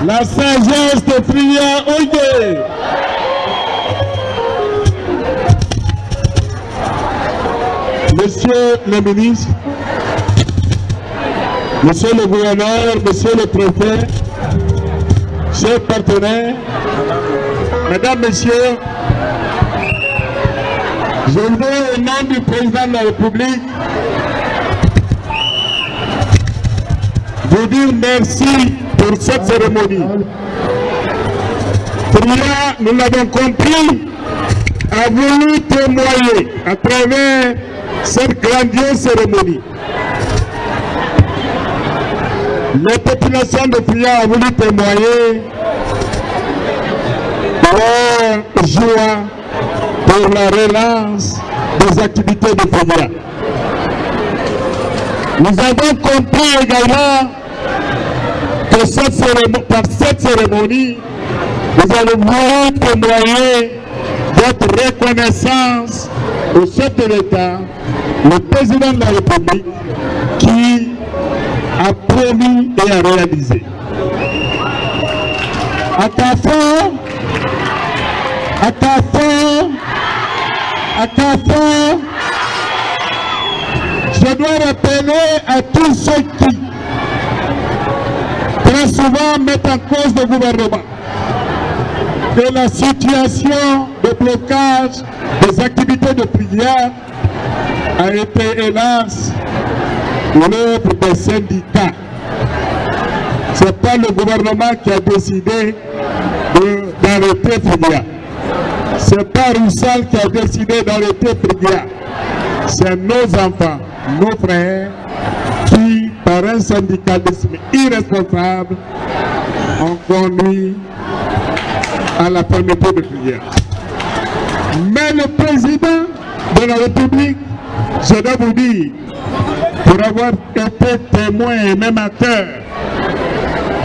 La sagesse de Friya Oye. Monsieur le ministre, monsieur le gouverneur, monsieur le préfet, chers partenaires, mesdames, messieurs, je veux au nom du président de la République vous dire merci pour cette cérémonie. Friya, nous l'avons compris, a voulu témoigner à travers cette grandiose cérémonie. Les populations de Friya ont voulu témoigner leur joie pour la relance des activités de Friya. Nous avons compris également que par cette cérémonie, nous allons voulu témoigner votre reconnaissance au chef de l'État, le président de la République, qui a promis et a réalisé. À Carrefour, je dois rappeler à tous ceux qui très souvent mettent en cause le gouvernement que la situation de blocage des activités de prière a été, hélas, l'œuvre des syndicats. Ce n'est pas le gouvernement qui a décidé d'arrêter Friya. Ce n'est pas Roussel qui a décidé d'arrêter Friya. C'est nos enfants, nos frères, qui, par un syndicalisme irresponsable, ont conduit à la fermeture de Friya. Mais le président de la République, je dois vous dire, pour avoir été témoin et même acteur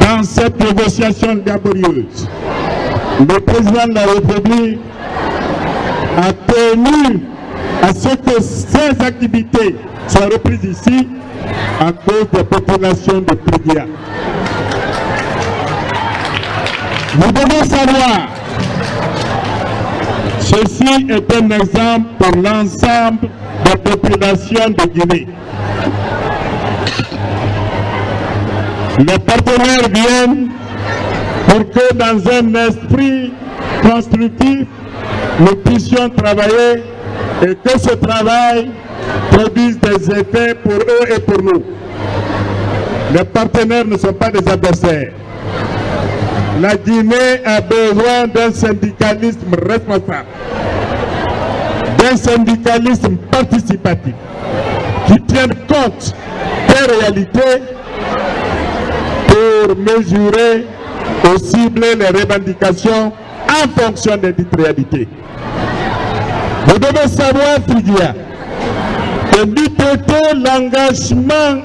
dans cette négociation laborieuse, le président de la République a tenu à ce que ces activités soient reprises ici à cause des populations de Friya. Vous devez savoir, ceci est un exemple pour l'ensemble des populations de Guinée. Les partenaires viennent pour que dans un esprit constructif, nous puissions travailler et que ce travail produise des effets pour eux et pour nous. Les partenaires ne sont pas des adversaires. La Guinée a besoin d'un syndicalisme responsable, d'un syndicalisme participatif, qui tienne compte des réalités pour mesurer ou cibler les revendications en fonction des dites réalités. Vous devez savoir, Friya, que du côté l'engagement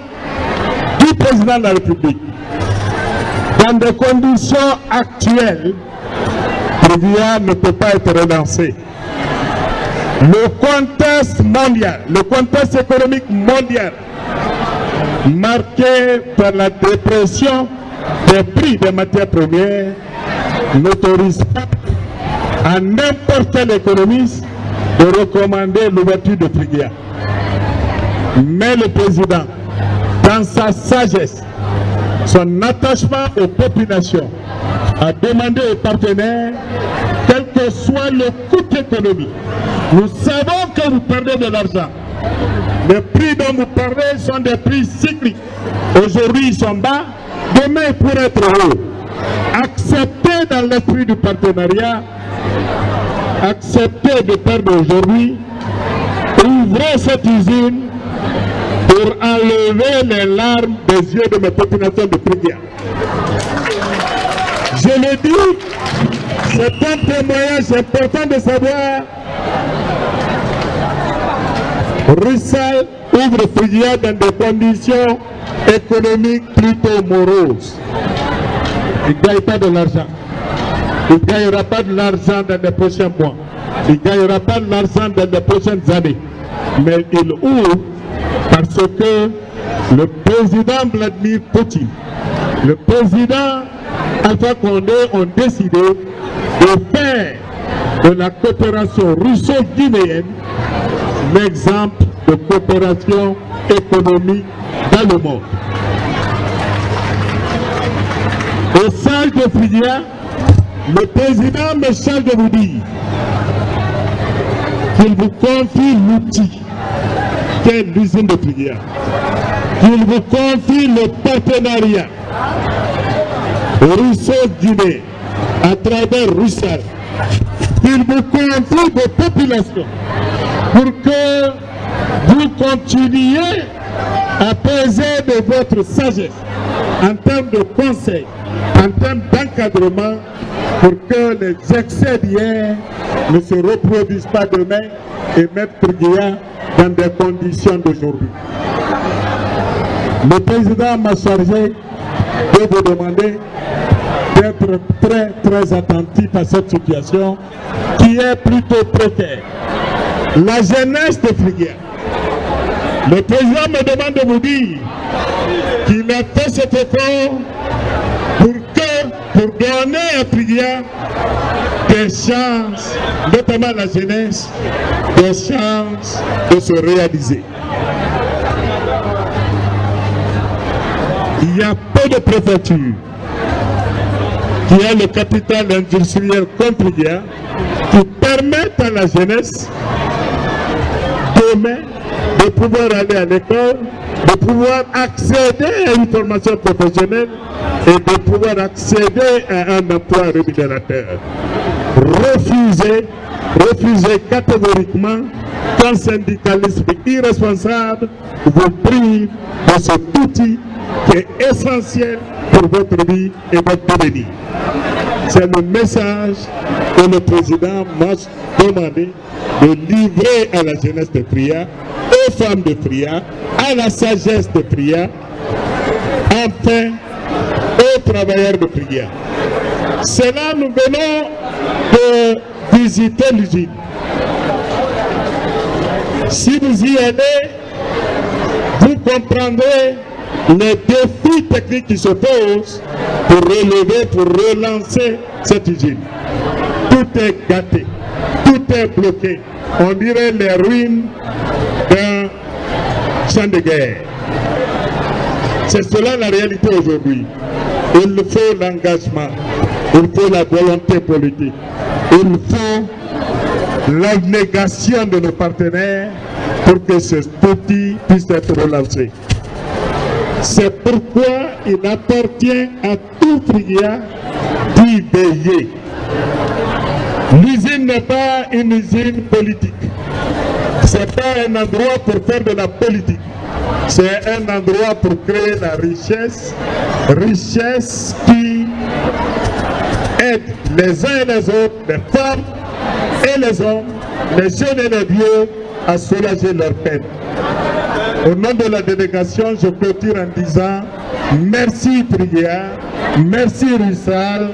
du président de la République, dans des conditions actuelles, Friya ne peut pas être relancé. Le contexte mondial, le contexte économique mondial, marqué par la dépression des prix des matières premières, n'autorise pas à n'importe quel économiste de recommander l'ouverture de Friya. Mais le président, dans sa sagesse, son attachement aux populations, a demandé aux partenaires, quel que soit le coût économique, nous savons que vous perdez de l'argent. Les prix dont vous parlez sont des prix cycliques. Aujourd'hui, ils sont bas, demain, ils pourraient être hauts. Acceptez dans l'esprit du partenariat, acceptez de perdre aujourd'hui, ouvrez cette usine pour enlever les larmes des yeux de mes populations de Friya. Je le dis, c'est un témoignage important de savoir. Roussel ouvre Friya dans des conditions économiques plutôt moroses. Il ne gagne pas de l'argent. Il ne gagnera pas de l'argent dans les prochains mois. Il ne gagnera pas de l'argent dans les prochaines années. Mais il ouvre parce que le président Vladimir Poutine, le président Alpha Condé ont décidé de faire de la coopération russo-guinéenne l'exemple de coopération économique dans le monde. Au sage de Friguia, le président me charge de vous dire qu'il vous confie l'outil qu'est l'usine de Friguia, qu'il vous confie le partenariat russo-guinéen à travers Russell, qu'il vous confie vos populations pour que vous continuiez à peser de votre sagesse en termes de conseil, en termes d'encadrement, pour que les excès d'hier ne se reproduisent pas demain et mettre Friguia dans des conditions d'aujourd'hui. Le président m'a chargé de vous demander d'être très attentif à cette situation qui est plutôt précaire. La jeunesse de Friguia. Le président me demande de vous dire qu'il a fait cet effort pour donner à Friguia des chances, notamment la jeunesse, des chances de se réaliser. Il y a peu de préfectures qui a le capital industriel comme Friguia qui permettent à la jeunesse demain de pouvoir aller à l'école, de pouvoir accéder à une formation professionnelle et de pouvoir accéder à un emploi rémunérateur. Refuser catégoriquement qu'un syndicalisme irresponsable vous prive de cet outil qui est essentiel pour votre vie et votre devenir. C'est le message que le président m'a demandé de livrer à la jeunesse de Friguia, aux femmes de Friguia, à la sagesse de Friguia, enfin aux travailleurs de Friguia. C'est là nous venons de visiter l'usine. Si vous y allez, vous comprendrez les défis techniques qui se posent pour relever, pour relancer cette usine. Tout est gâté, tout est bloqué. On dirait les ruines d'un champ de guerre. C'est cela la réalité aujourd'hui. Il faut l'engagement, il faut la volonté politique, il faut l'abnégation de nos partenaires pour que ce outil puisse être relancé. C'est pourquoi il appartient à tout Friguia d'y veiller. L'usine n'est pas une usine politique. Ce n'est pas un endroit pour faire de la politique. C'est un endroit pour créer la richesse, richesse qui aide les uns et les autres, les femmes et les hommes, les jeunes et les vieux à soulager leurs peines. Au nom de la délégation, je clôture en disant merci Friguia, merci Russell,